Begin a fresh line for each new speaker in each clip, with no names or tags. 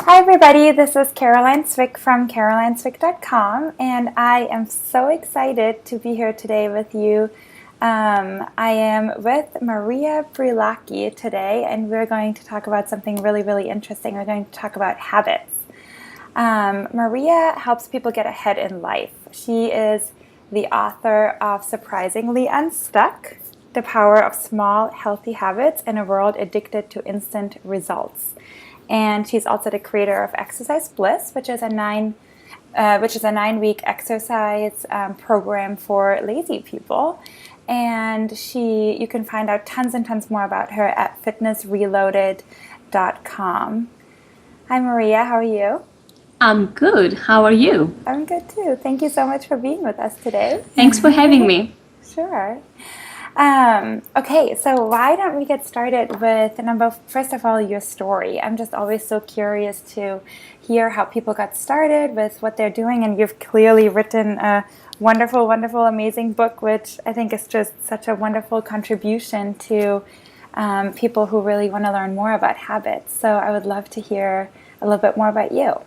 Hi everybody, this is Caroline Swick from carolineswick.com, and I am so excited to be here today with you. I am with Maria Brilacki today, and we're going to talk about something really, really interesting. We're going to talk about habits. Maria helps people get ahead in life. She is the author of Surprisingly Unstuck: The Power of Small, Healthy Habits in a World Addicted to Instant Results. And she's also the creator of Exercise Bliss, which is a 9-week exercise program for lazy people. And you can find out tons and tons more about her at fitnessreloaded.com. Hi Maria, how are you?
I'm good. How are you?
I'm good too. Thank you so much for being with us today.
Thanks for having me.
Sure. Okay, so why don't we get started with first of all, your story. I'm just always so curious to hear how people got started with what they're doing, and you've clearly written a wonderful, wonderful, amazing book, which I think is just such a wonderful contribution to people who really want to learn more about habits. So I would love to hear a little bit more about you.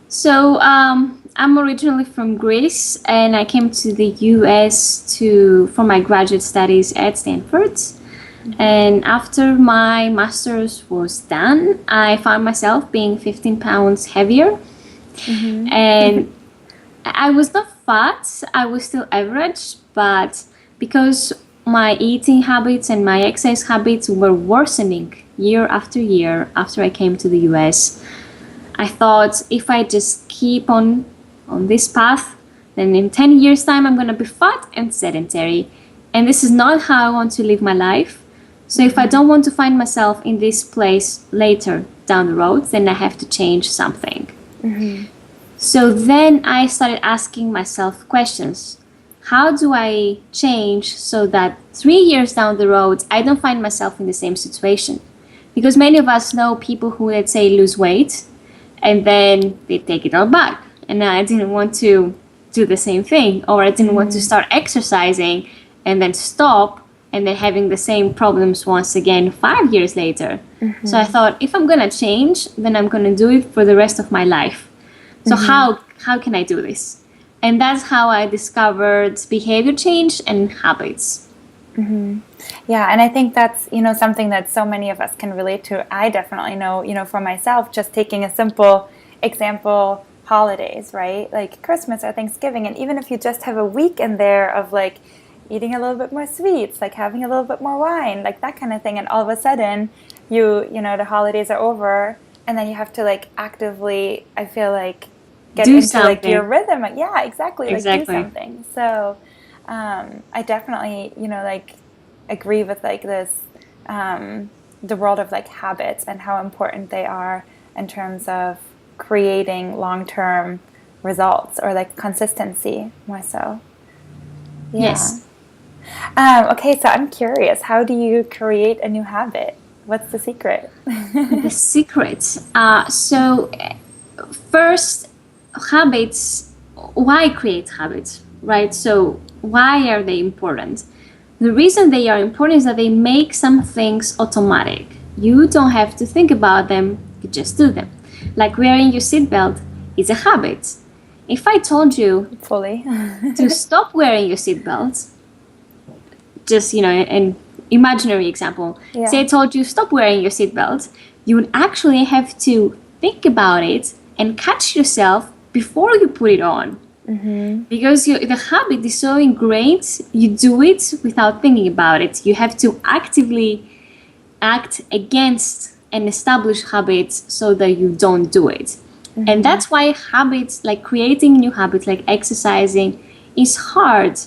So I'm originally from Greece, and I came to the US for my graduate studies at Stanford. Mm-hmm. And after my master's was done, I found myself being 15 pounds heavier. Mm-hmm. And I was not fat, I was still average, but because my eating habits and my exercise habits were worsening year after year after I came to the US, I thought if I just keep on this path, then in 10 years' time, I'm going to be fat and sedentary. And this is not how I want to live my life. So if I don't want to find myself in this place later down the road, then I have to change something. Mm-hmm. So then I started asking myself questions. How do I change so that 3 years down the road, I don't find myself in the same situation? Because many of us know people who, let's say, lose weight, and then they take it all back. And I didn't want to do the same thing, or I didn't want to start exercising and then stop and then having the same problems once again 5 years later. Mm-hmm. So I thought, if I'm going to change, then I'm going to do it for the rest of my life. So how can I do this? And that's how I discovered behavior change and habits.
Mm-hmm. Yeah, and I think that's, something that so many of us can relate to. I definitely know, for myself, just taking a simple example, holidays, right? Like Christmas or Thanksgiving. And even if you just have a week in there of like eating a little bit more sweets, like having a little bit more wine, like that kind of thing. And all of a sudden the holidays are over, and then you have to like actively, I feel like, get
do
into
something.
Like your rhythm. Yeah, exactly. Like do something. So I definitely, agree with like this, the world of like habits and how important they are in terms of creating long-term results, or like consistency more so. Yeah.
Yes.
Okay, so I'm curious, how do you create a new habit? What's the secret?
The secret. So first, habits. Why create habits, right? So why are they important? The reason they are important is that they make some things automatic. You don't have to think about them, you just do them. Like wearing your seatbelt is a habit. If I told you
fully
to stop wearing your seatbelt, just, an imaginary example, say I told you stop wearing your seatbelt, you would actually have to think about it and catch yourself before you put it on. Mm-hmm. Because the habit is so ingrained, you do it without thinking about it. You have to actively act against and establish habits so that you don't do it. Mm-hmm. And that's why habits, like creating new habits, like exercising, is hard,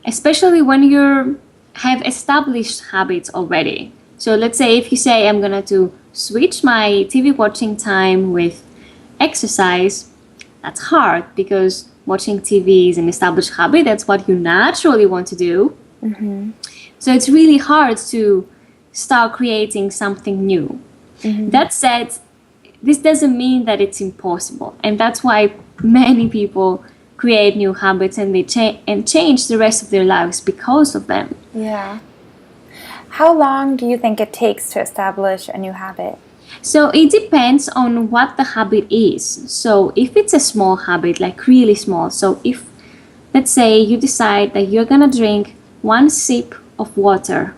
especially when you have established habits already. So let's say if you say, I'm going to switch my TV watching time with exercise, that's hard because watching TV is an established habit. That's what you naturally want to do. Mm-hmm. So it's really hard to start creating something new. Mm-hmm. That said, this doesn't mean that it's impossible. And that's why many people create new habits and they change the rest of their lives because of them.
Yeah. How long do you think it takes to establish a new habit?
So it depends on what the habit is. So if it's a small habit, like really small, so if, let's say, you decide that you're gonna drink one sip of water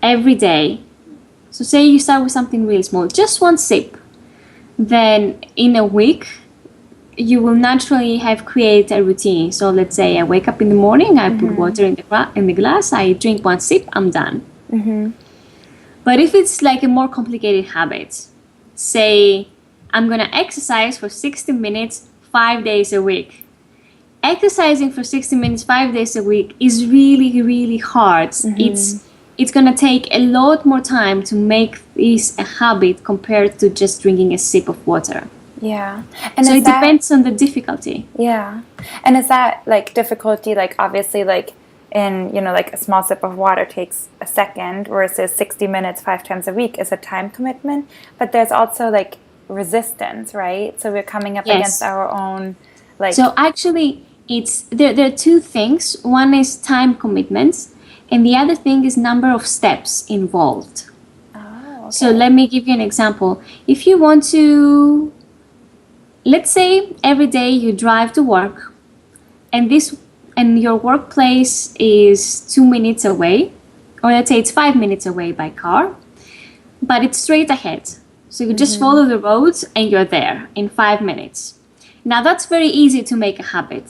every day. So say you start with something really small, just one sip. Then in a week, you will naturally have created a routine. So let's say I wake up in the morning, I put water in the glass, I drink one sip, I'm done. But if it's like a more complicated habit, say I'm gonna exercise for 60 minutes 5 days a week. Exercising for 60 minutes 5 days a week is really, really hard. It's gonna take a lot more time to make this a habit compared to just drinking a sip of water.
Yeah. And
So it depends on the difficulty.
Yeah. And is that like difficulty, like obviously like in, like a small sip of water takes a second versus 60 minutes 5 times a week is a time commitment, but there's also like resistance, right? So we're coming up against our own like.
So actually it's there are two things. One is time commitments and the other thing is number of steps involved.
Oh, okay.
So let me give you an example. If you want to, let's say every day you drive to work and your workplace is 2 minutes away, or let's say it's 5 minutes away by car, but it's straight ahead. So you just follow the roads and you're there in 5 minutes. Now that's very easy to make a habit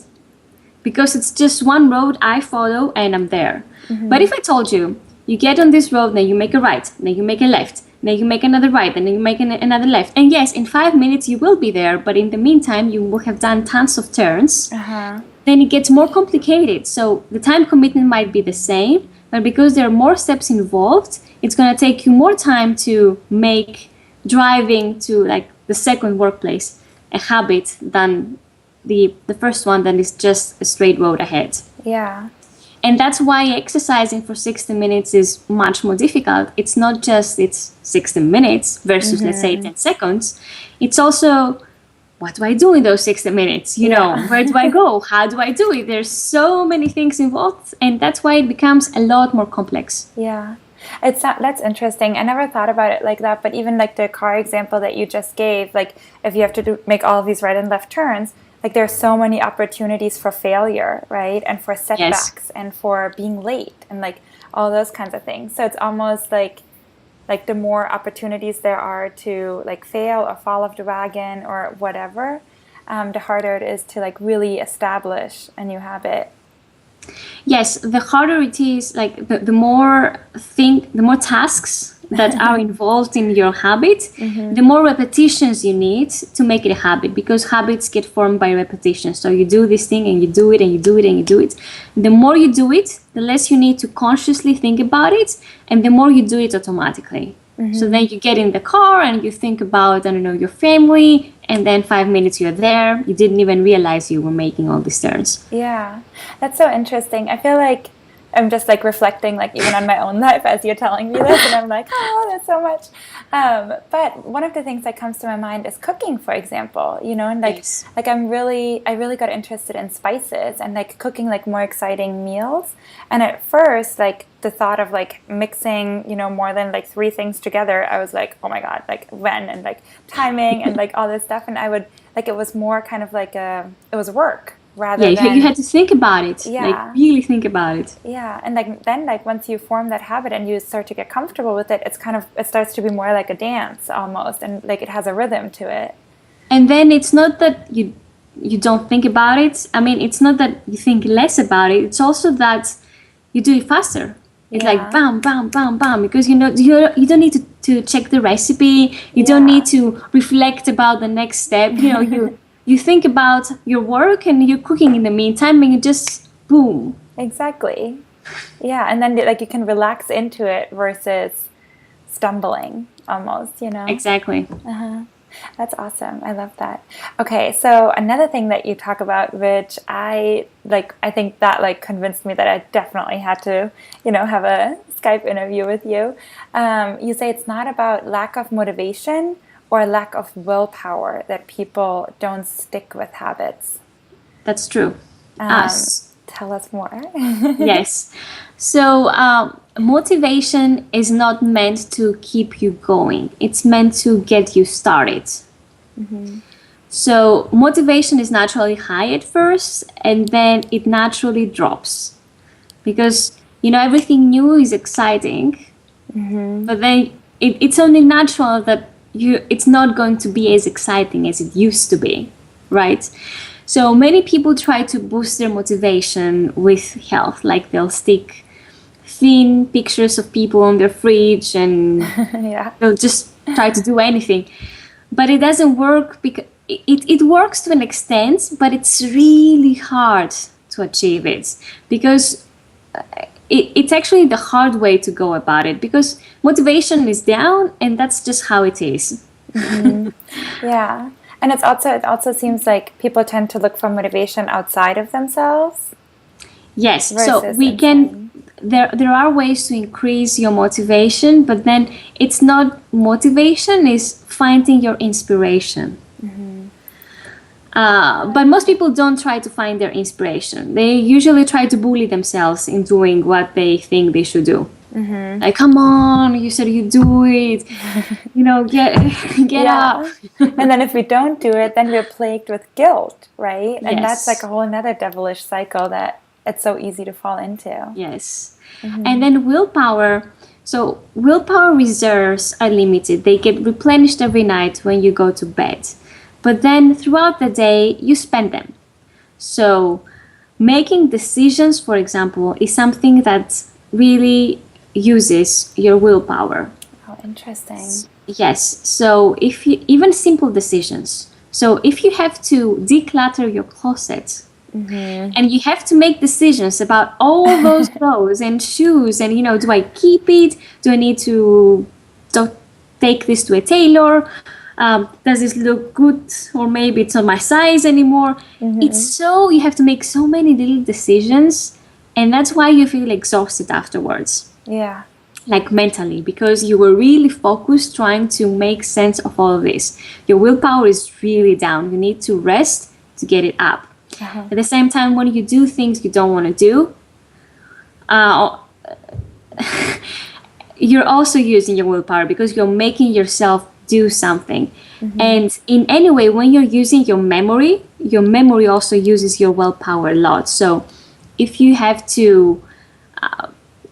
because it's just one road I follow and I'm there. But if I told you, you get on this road, then you make a right, then you make a left, then you make another right, and then you make another left. And yes, in 5 minutes you will be there, but in the meantime you will have done tons of turns. Then it gets more complicated. So the time commitment might be the same, but because there are more steps involved, it's going to take you more time to make driving to like the second workplace a habit than the first one that is just a straight road ahead.
Yeah.
And that's why exercising for 60 minutes is much more difficult. It's not just it's 60 minutes versus, let's say, 10 seconds. It's also, what do I do in those 60 minutes? Where do I go? How do I do it? There's so many things involved. And that's why it becomes a lot more complex.
Yeah. That's interesting. I never thought about it like that. But even like the car example that you just gave, like if you have to make all of these right and left turns, like there's so many opportunities for failure, right? And for setbacks and for being late and like all those kinds of things. So it's almost like the more opportunities there are to like fail or fall off the wagon or whatever, the harder it is to like really establish a new habit.
Yes, the harder it is, like the more tasks that are involved in your habit, the more repetitions you need to make it a habit, because habits get formed by repetition. So you do this thing and you do it and you do it and you do it. The more you do it, the less you need to consciously think about it, and the more you do it automatically. So then you get in the car and you think about, your family, and then 5 minutes you're there. You didn't even realize you were making all these turns.
Yeah, that's so interesting. I feel like I'm just like reflecting like even on my own life as you're telling me this, and I'm like, oh, there's so much. But one of the things that comes to my mind is cooking, for example, and like I really got interested in spices and like cooking like more exciting meals. And at first, like the thought of like mixing, more than like 3 things together, I was like, oh my God, like when and like timing and like all this stuff. And I would like, it was more kind of like it was work. Rather than,
you had to think about it.
Yeah.
Like really think about it.
Yeah, and then once you form that habit and you start to get comfortable with it, it starts to be more like a dance almost, and like it has a rhythm to it.
And then it's not that you don't think about it. I mean, it's not that you think less about it. It's also that you do it faster. It's like bam, bam, bam, bam, because you don't need to check the recipe. You don't need to reflect about the next step. You think about your work and you're cooking in the meantime, and you just boom.
Exactly. Yeah, and then like you can relax into it versus stumbling almost,
Exactly.
That's awesome. I love that. Okay, so another thing that you talk about, which I think that like convinced me that I definitely had to, have a Skype interview with you. You say it's not about lack of motivation or lack of willpower that people don't stick with habits.
That's true.
Tell us more.
Yes. So motivation is not meant to keep you going. It's meant to get you started. So motivation is naturally high at first, and then it naturally drops because everything new is exciting, but then it's only natural that it's not going to be as exciting as it used to be, right? So many people try to boost their motivation with health, like they'll stick thin pictures of people on their fridge and
Yeah.
they'll just try to do anything. But it doesn't work because it works to an extent, but it's really hard to achieve it because it's actually the hard way to go about it because motivation is down and that's just how it is.
Yeah. And it also seems like people tend to look for motivation outside of themselves.
Yes, so
Versus
we can
inside.
there are ways to increase your motivation, but then it's not motivation, is finding your inspiration. But most people don't try to find their inspiration. They usually try to bully themselves in doing what they think they should do. Like, come on, you said you do it. Get up.
And then if we don't do it, then we're plagued with guilt, right? And that's
Yes.
like a whole another devilish cycle that it's so easy to fall into.
Yes. And then willpower. So willpower reserves are limited. They get replenished every night when you go to bed. But then throughout the day, you spend them. So making decisions, for example, is something that really uses your willpower.
Oh, interesting.
Yes. So if you even simple decisions. So if you have to declutter your closet, and you have to make decisions about all those clothes and shoes and do I keep it, do I need to take this to a tailor, does this look good, or maybe it's not my size anymore. You have to make so many little decisions, and that's why you feel exhausted afterwards,
Yeah.
like mentally, because you were really focused trying to make sense of all of this. Your willpower is really down. You need to rest to get it up. At the same time, when you do things you don't want to do, you're also using your willpower because you're making yourself do something. And in any way, when you're using your memory also uses your willpower a lot. So if you have to,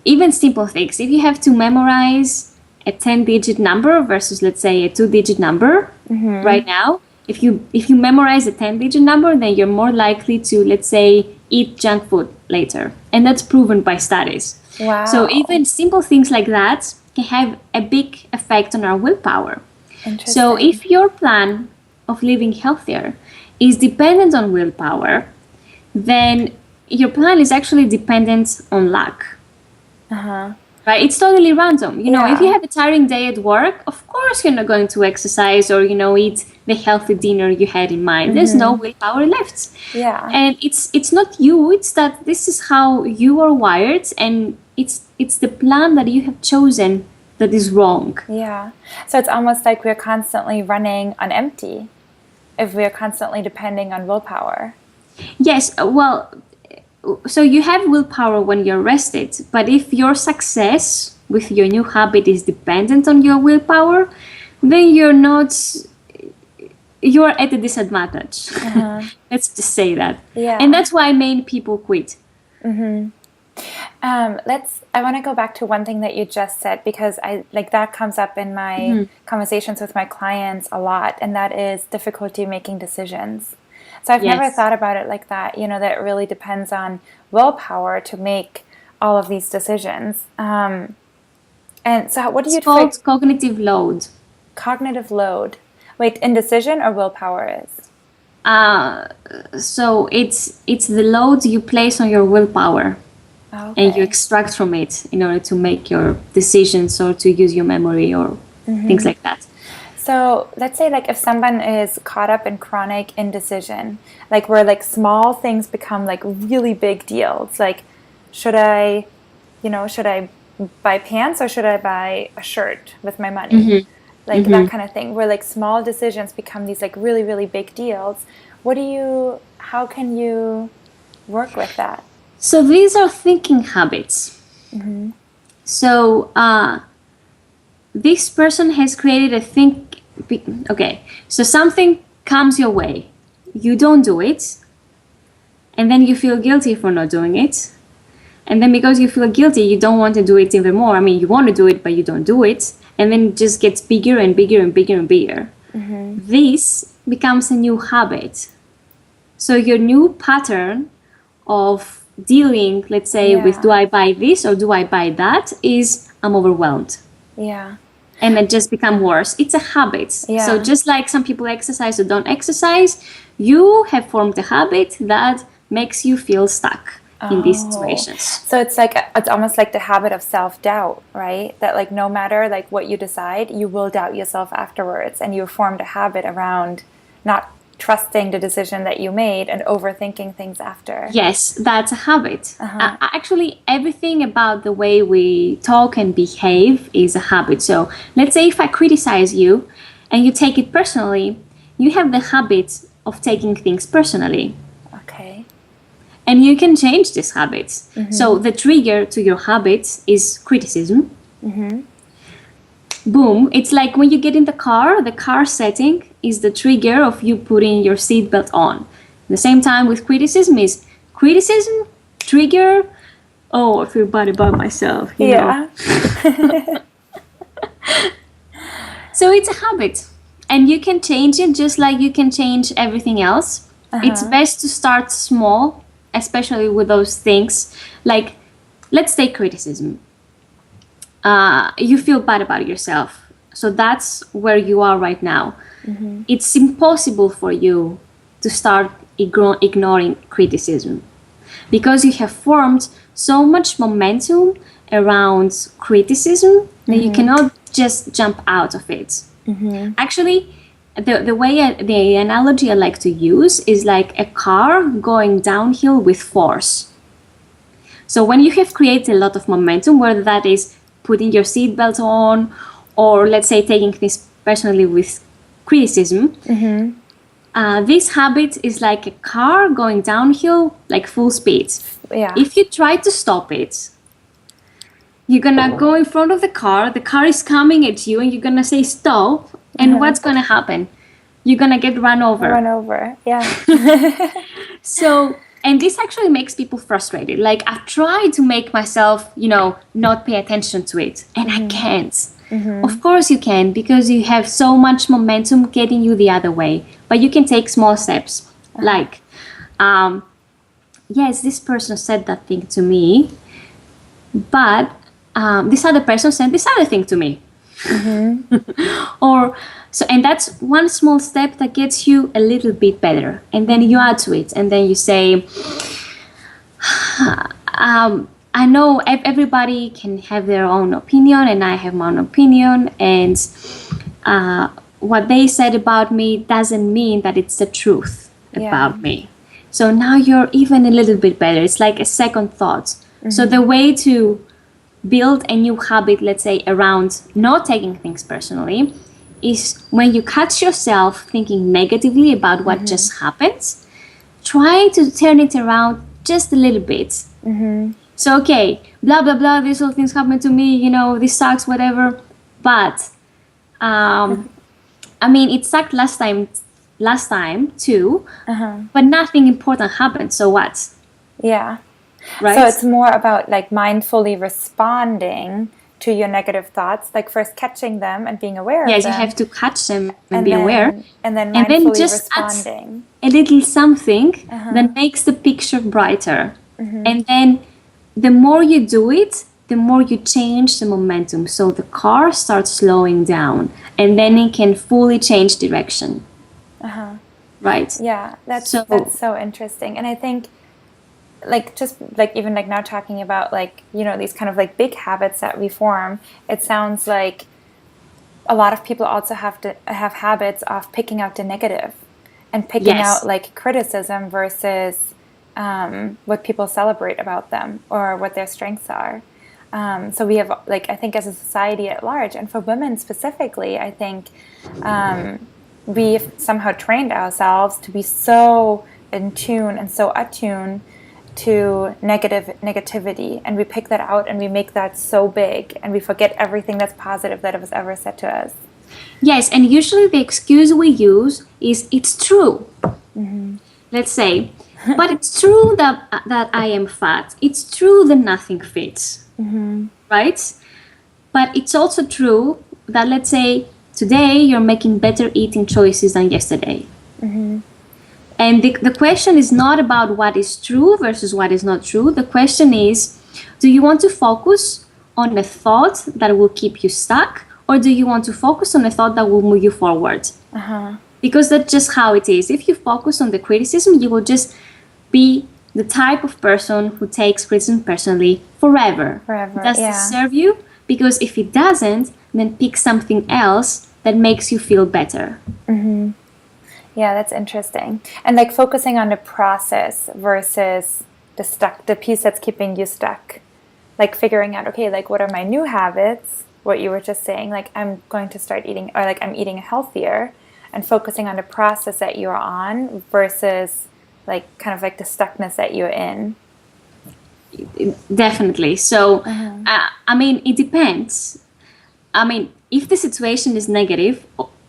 even simple things, if you have to memorize a 10-digit number versus, let's say, a 2-digit number right now, if you memorize a 10-digit number, then you're more likely to, let's say, eat junk food later. And that's proven by studies.
Wow.
So even simple things like that can have a big effect on our willpower.
Interesting.
So if your plan of living healthier is dependent on willpower, then your plan is actually dependent on luck. Right? It's totally random. If you have a tiring day at work, of course you're not going to exercise or, eat the healthy dinner you had in mind. There's no willpower left.
Yeah.
And it's not you, it's that this is how you are wired, and it's the plan that you have chosen that is wrong.
Yeah. So it's almost like we're constantly running on empty if we're constantly depending on willpower.
Yes, well, so you have willpower when you're rested, but if your success with your new habit is dependent on your willpower, then you're at a disadvantage. Let's just say that.
Yeah.
And that's why many people quit.
I want to go back to one thing that you just said, because that comes up in my conversations with my clients a lot, and that is difficulty making decisions. So I've never thought about it like that, that it really depends on willpower to make all of these decisions. And so what do you
It's called cognitive load.
Cognitive load. Wait, indecision or willpower is?
So it's the load you place on your willpower.
Okay.
And you extract from it in order to make your decisions or to use your memory or things like that.
So let's say if someone is caught up in chronic indecision, where small things become really big deals, should I buy pants or should I buy a shirt with my money? That kind of thing, where small decisions become these really, really big deals. How can you work with that?
So these are thinking habits. So this person has created a okay, so something comes your way, you don't do it, and then you feel guilty for not doing it, and then because you feel guilty, you don't want to do it even more. I mean, you want to do it, but you don't do it, and then it just gets bigger and bigger and bigger and bigger. This becomes a new habit. So your new pattern of dealing, let's say, with do I buy this or do I buy that, is I'm overwhelmed.
Yeah.
And then just become worse. It's a habit.
Yeah.
So just like some people exercise or don't exercise, you have formed a habit that makes you feel stuck in these situations.
So it's like, it's almost like the habit of self-doubt, right? That like no matter like what you decide, you will doubt yourself afterwards, and you formed a habit around not trusting the decision that you made and overthinking things after.
Yes, that's a habit. Actually, everything about the way we talk and behave is a habit. So let's say if I criticize you and you take it personally, you have the habit of taking things personally.
Okay.
And you can change this habit. So the trigger to your habit is criticism. Boom. It's like when you get in the car setting is the trigger of you putting your seatbelt on. At the same time with criticism is criticism, trigger, oh, I feel bad about myself. You know? So it's a habit. And you can change it just like you can change everything else. It's best to start small, especially with those things. Like, let's take criticism. You feel bad about yourself. So that's where you are right now. It's impossible for you to start ignoring criticism because you have formed so much momentum around criticism that you cannot just jump out of it. Actually, the analogy I like to use is like a car going downhill with force. So when you have created a lot of momentum, whether that is putting your seatbelt on, or let's say taking things personally with criticism, this habit is like a car going downhill, like full speed.
Yeah.
If you try to stop it, you're gonna go in front of the car is coming at you, and you're gonna say stop, and what's gonna happen? You're gonna get run over.
Run over, yeah.
So, and this actually makes people frustrated. Like, I've tried to make myself, not pay attention to it, and I can't. Of course you can, because you have so much momentum getting you the other way. But you can take small steps. Like, yes, this person said that thing to me, but this other person said this other thing to me. And that's one small step that gets you a little bit better. And then you add to it, and then you say, I know everybody can have their own opinion, and I have my own opinion, and what they said about me doesn't mean that it's the truth about me. So now you're even a little bit better. It's like a second thought. So the way to build a new habit, let's say, around not taking things personally, is when you catch yourself thinking negatively about what just happened, try to turn it around just a little bit. So, okay, blah, blah, blah, these all things happened to me, this sucks, whatever. But, I mean, it sucked last time too, but nothing important happened, so what?
Yeah.
Right?
So it's more about like mindfully responding to your negative thoughts, like first catching them and being aware of them.
Yes, you have to catch them and be aware.
And then mindfully
just
responding.
Add a little something that makes the picture brighter. And then the more you do it, the more you change the momentum. So the car starts slowing down, and then it can fully change direction. Right?
Yeah, that's so interesting. And I think even now talking about these kind of like big habits that we form, it sounds like a lot of people also have to have habits of picking out the negative and picking out like criticism versus what people celebrate about them or what their strengths are. So we have I think as a society at large, and for women specifically, I think we've somehow trained ourselves to be so in tune and so attuned to negativity, and we pick that out and we make that so big, and we forget everything that's positive that was ever said to us.
Yes, and usually the excuse we use is it's true. Let's say, but it's true that I am fat. It's true that nothing fits, right? But it's also true that, let's say, today you're making better eating choices than yesterday. And the question is not about what is true versus what is not true. The question is, do you want to focus on a thought that will keep you stuck, or do you want to focus on a thought that will move you forward? Because that's just how it is. If you focus on the criticism, you will just be the type of person who takes criticism personally forever. Does this serve you? Because if it doesn't, then pick something else that makes you feel better.
Yeah, that's interesting. And like focusing on the process versus the piece that's keeping you stuck. Like figuring out, okay, like what are my new habits? What you were just saying, like I'm going to start eating, or like I'm eating healthier, and focusing on the process that you're on versus like kind of like the stuckness that you're in.
Definitely. So, I mean, it depends. I mean, if the situation is negative,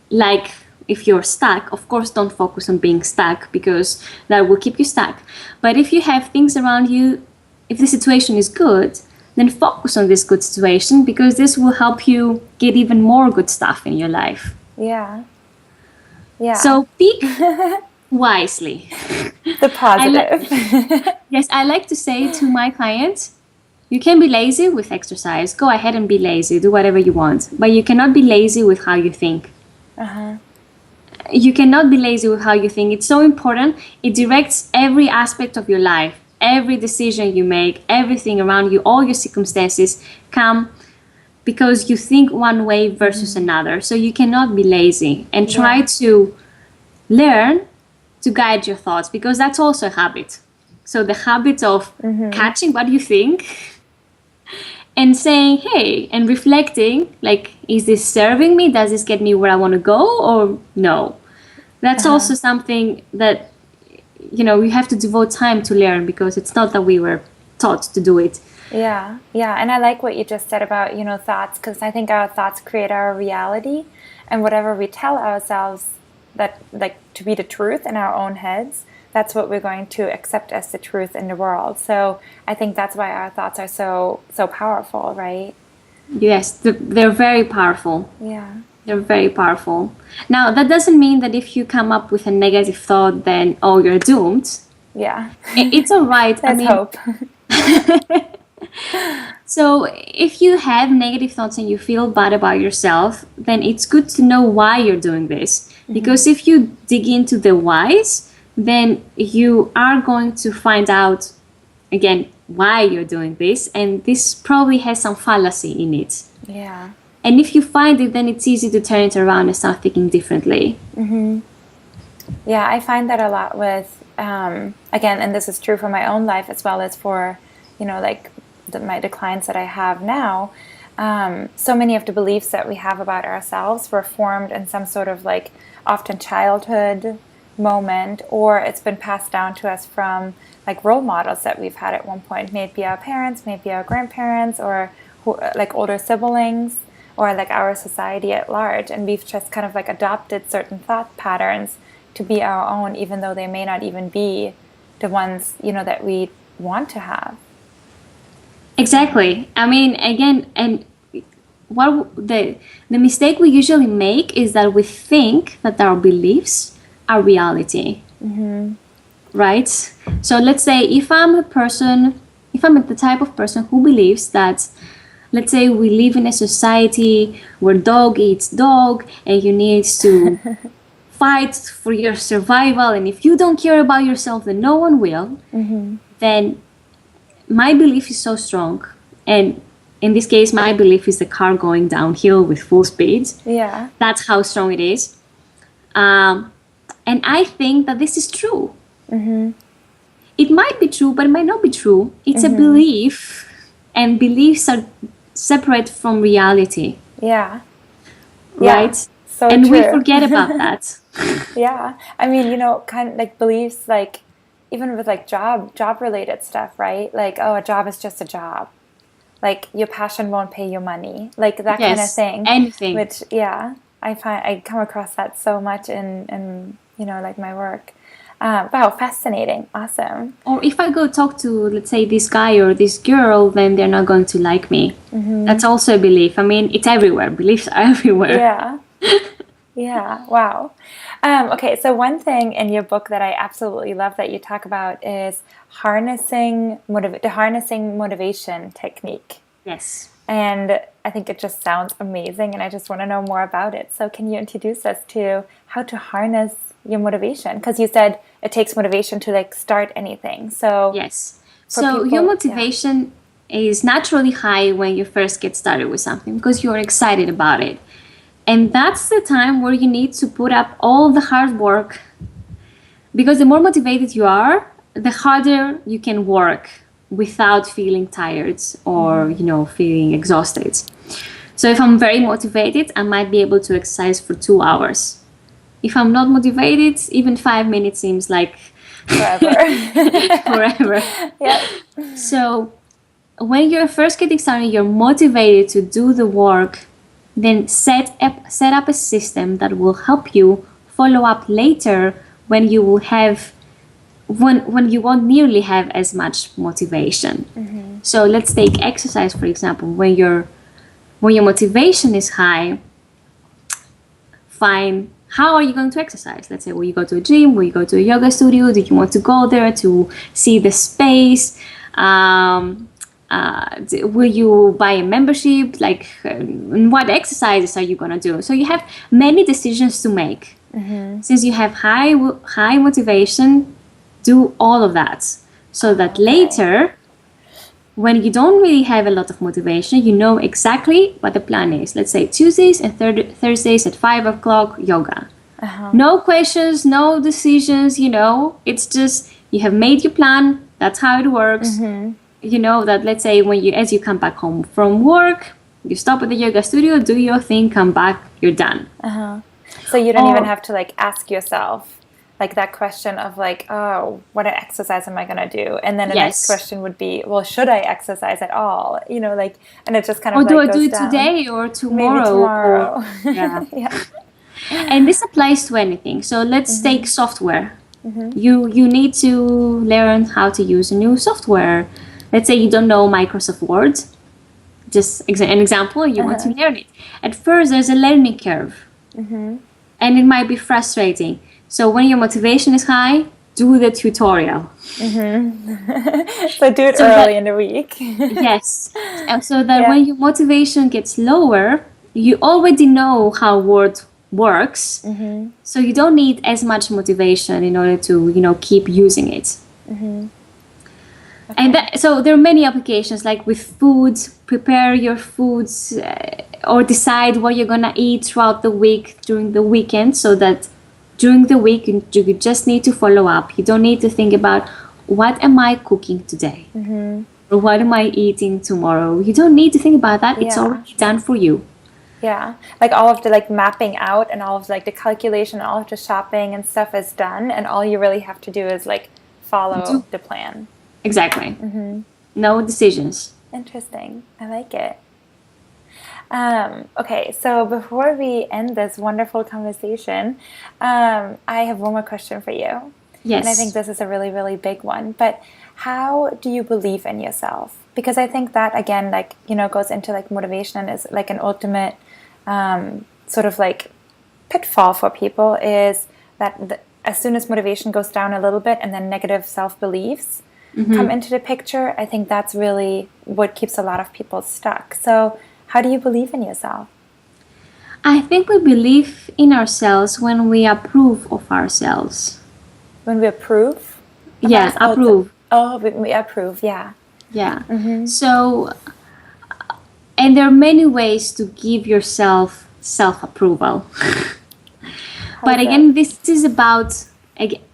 like if you're stuck, of course, don't focus on being stuck, because that will keep you stuck. But if you have things around you, if the situation is good, then focus on this good situation, because this will help you get even more good stuff in your life.
Yeah.
So pick wisely.
The positive.
Yes, I like to say to my clients, you can be lazy with exercise. Go ahead and be lazy. Do whatever you want. But you cannot be lazy with how you think. You cannot be lazy with how you think. It's so important. It directs every aspect of your life. Every decision you make, everything around you, all your circumstances come because you think one way versus another. So you cannot be lazy, and try to learn to guide your thoughts, because that's also a habit. So the habit of catching what you think and saying, hey, and reflecting, like, is this serving me? Does this get me where I want to go, or no? That's also something that, you know, we have to devote time to learn, because it's not that we were taught to do it.
Yeah. And I like what you just said about, you know, thoughts, because I think our thoughts create our reality, and whatever we tell ourselves that, like, to be the truth in our own heads, that's what we're going to accept as the truth in the world. So I think that's why our thoughts are so powerful, right?
Yes, they're very powerful.
Yeah.
They're very powerful. Now, that doesn't mean that if you come up with a negative thought, then, oh, you're doomed.
Yeah.
It's all right.
There's hope.
So if you have negative thoughts and you feel bad about yourself, then it's good to know why you're doing this. Because if you dig into the whys, then you are going to find out, again, why you're doing this. And this probably has some fallacy in it.
Yeah.
And if you find it, then it's easy to turn it around and start thinking differently.
Yeah, I find that a lot with, again, and this is true for my own life as well as for, you know, like the clients that I have now. So many of the beliefs that we have about ourselves were formed in some sort of like often childhood moment, or it's been passed down to us from like role models that we've had at one point. Maybe our parents, maybe our grandparents, or like older siblings, or like our society at large. And we've just kind of like adopted certain thought patterns to be our own, even though they may not even be the ones, you know, that we want to have.
Exactly. I mean, again, and what the mistake we usually make is that we think that our beliefs are reality. Right? So let's say if I'm the type of person who believes that, let's say we live in a society where dog eats dog and you need to fight for your survival, and if you don't care about yourself, then no one will, then my belief is so strong. And in this case, my belief is the car going downhill with full speed.
Yeah.
That's how strong it is. And I think that this is true. It might be true, but it might not be true. It's a belief, and beliefs are separate from reality.
Yeah.
Right?
So
and
true.
we forget about that.
Yeah. I mean, you know, kind of like beliefs, like even with like job related stuff, right? Like, oh, a job is just a job. Like your passion won't pay you money, like that kind of
Yes,
thing.
anything.
Which, yeah, I come across that so much in like my work. Wow, fascinating, awesome.
Or if I go talk to, let's say, this guy or this girl, then they're not going to like me. That's also a belief. I mean, it's everywhere. Beliefs are everywhere.
Yeah, yeah, wow. Okay, so one thing in your book that I absolutely love that you talk about is the harnessing motivation technique.
Yes.
And I think it just sounds amazing, and I just want to know more about it. So can you introduce us to how to harness your motivation? Because you said it takes motivation to like start anything. So
Yes.
for
So
people,
your motivation is naturally high when you first get started with something because you're excited about it. And that's the time where you need to put up all the hard work, because the more motivated you are, the harder you can work without feeling tired or, feeling exhausted. So if I'm very motivated, I might be able to exercise for 2 hours. If I'm not motivated, even 5 minutes seems like
forever.
forever.
Yeah.
So when you're first getting started, you're motivated to do the work, then set up a system that will help you follow up later when you will have when you won't nearly have as much motivation. So let's take exercise, for example. When your motivation is high, fine. How are you going to exercise? Let's say, will you go to a gym? Will you go to a yoga studio? Do you want to go there to see the space? Will you buy a membership? Like, what exercises are you going to do? So you have many decisions to make. Since you have high motivation, do all of that, so that later, when you don't really have a lot of motivation, you know exactly what the plan is. Let's say Tuesdays and Thursdays at 5 o'clock, yoga. No questions, no decisions, it's just you have made your plan. That's how it works. You know that, let's say, as you come back home from work, you stop at the yoga studio, do your thing, come back, you're done.
So you don't even have to like ask yourself like that question of like, oh, what exercise am I going to do? And then the next question would be, well, should I exercise at all? And it just kind of
do I
goes
do it
down.
today or tomorrow?
Maybe tomorrow.
Yeah. And this applies to anything. So let's take software. You need to learn how to use a new software. Let's say you don't know Microsoft Word. Just an example, you want to learn it. At first, there's a learning curve. And it might be frustrating. So when your motivation is high, do the tutorial.
So do it early in the week.
Yes. So that when your motivation gets lower, you already know how Word works. So you don't need as much motivation in order to, keep using it. And so there are many applications, like with food, prepare your foods or decide what you're going to eat throughout the week during the weekend, so that during the week you just need to follow up. You don't need to think about what am I cooking today or what am I eating tomorrow. You don't need to think about that. It's already done for you.
Yeah, like all of the like mapping out and all of like the calculation, all of the shopping and stuff is done, and all you really have to do is like follow the plan.
Exactly. No decisions.
Interesting. I like it. Okay, so before we end this wonderful conversation, I have one more question for you.
Yes.
And I think this is a really, really big one. But how do you believe in yourself? Because I think that, again, like, goes into like motivation and is like an ultimate sort of like pitfall for people, is that as soon as motivation goes down a little bit and then negative self-beliefs come into the picture, I think that's really what keeps a lot of people stuck. So how do you believe in yourself?
I think we believe in ourselves when we approve of ourselves.
When we approve?
Yeah, approve.
We approve, yeah.
Yeah. So, and there are many ways to give yourself self-approval. But again, this is about,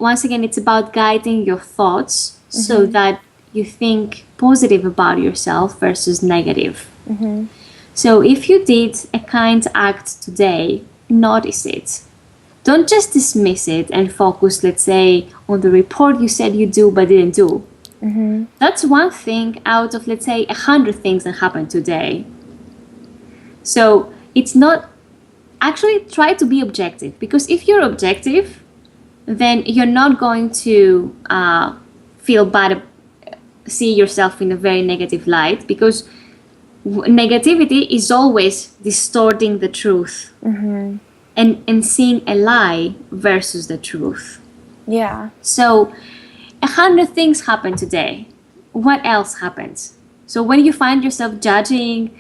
once again, it's about guiding your thoughts so that you think positive about yourself versus negative. So if you did a kind act today, notice it. don't just dismiss it and focus, let's say, on the report you said you do but didn't do. That's one thing out of, let's say, 100 things that happened today. So it's not, actually try to be objective, because if you're objective, then you're not going to feel bad, see yourself in a very negative light, because negativity is always distorting the truth and seeing a lie versus the truth.
Yeah.
So 100 things happen today. What else happens? So when you find yourself judging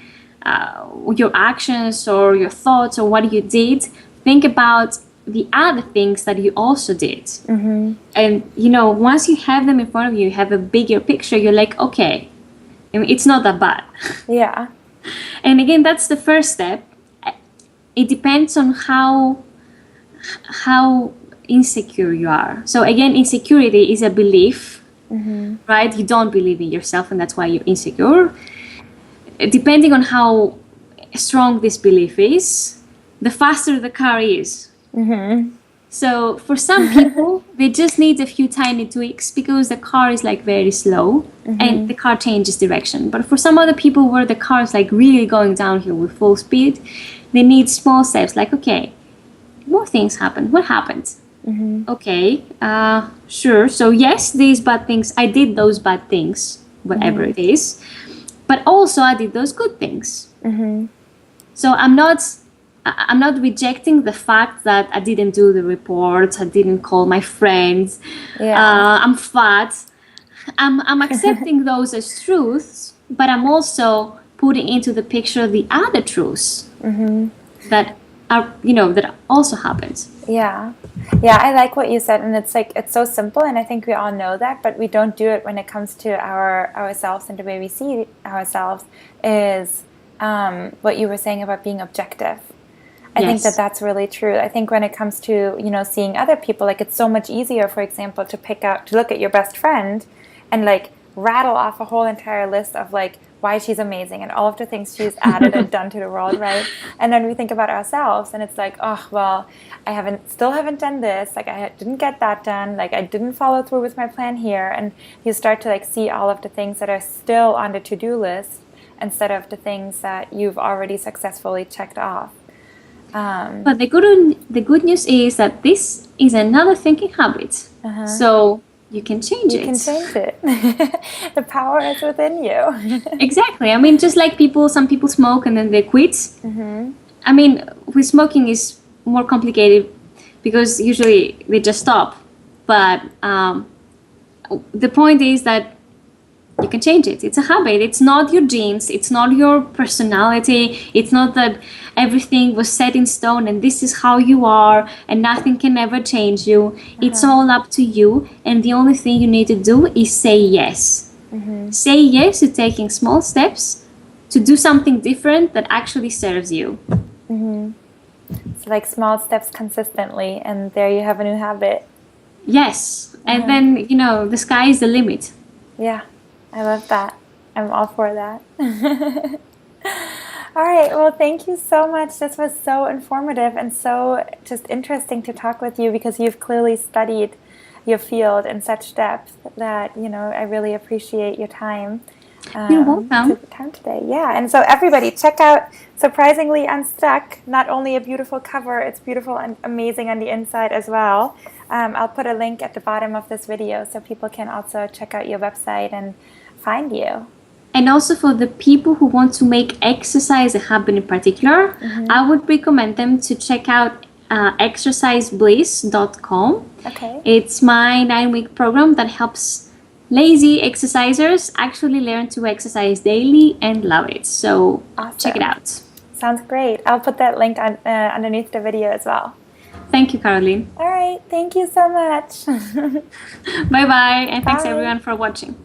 your actions or your thoughts or what you did, think about the other things that you also did. And, you know, once you have them in front of you, you have a bigger picture, you're like, okay, I mean, it's not that bad.
Yeah.
And again, that's the first step. It depends on how insecure you are. So again, insecurity is a belief, right? You don't believe in yourself, and that's why you're insecure. Depending on how strong this belief is, the faster the car is. So for some people, they just need a few tiny tweaks because the car is like very slow and the car changes direction. But for some other people where the car is like really going downhill with full speed, they need small steps like, okay, more things happen. What happened? Okay, sure. So yes, these bad things, I did those bad things, whatever it is, but also I did those good things. So I'm not rejecting the fact that I didn't do the reports, I didn't call my friends, I'm fat. I'm accepting those as truths, but I'm also putting into the picture the other truths that are, you know, that also happens.
Yeah. Yeah, I like what you said, and it's like, it's so simple, and I think we all know that, but we don't do it when it comes to ourselves and the way we see ourselves, is what you were saying about being objective. I think that that's really true. I think when it comes to, you know, seeing other people, like, it's so much easier, for example, to look at your best friend and like rattle off a whole entire list of like why she's amazing and all of the things she's added and done to the world, right? And then we think about ourselves and it's like, oh, well, I still haven't done this, like I didn't get that done, like I didn't follow through with my plan here, and you start to like see all of the things that are still on the to-do list instead of the things that you've already successfully checked off.
But the good news is that this is another thinking habit. So you can change it.
You can change it. The power is within you.
Exactly. I mean, just like some people smoke and then they quit. I mean, with smoking is more complicated because usually they just stop. But the point is that you can change it. It's a habit. It's not your genes. It's not your personality. It's not that everything was set in stone and this is how you are and nothing can ever change you. It's all up to you. And the only thing you need to do is say yes. Say yes to taking small steps to do something different that actually serves you.
It's like small steps consistently, and there you have a new habit.
Yes. And then, you know, the sky is the limit.
Yeah. I love that. I'm all for that. All right. Well, thank you so much. This was so informative and so just interesting to talk with you because you've clearly studied your field in such depth that, you know, I really appreciate your time.
You're welcome.
Time today. Yeah. And so everybody check out Surprisingly Unstuck. Not only a beautiful cover, it's beautiful and amazing on the inside as well. I'll put a link at the bottom of this video so people can also check out your website and find you.
And also for the people who want to make exercise a habit in particular, I would recommend them to check out exercisebliss.com.
Okay.
It's my 9-week program that helps lazy exercisers actually learn to exercise daily and love it. So
awesome.
Check it out.
Sounds great. I'll put that link on, underneath the video as well.
Thank you, Caroline.
All right. Thank you so much.
Bye-bye. And thanks everyone for watching.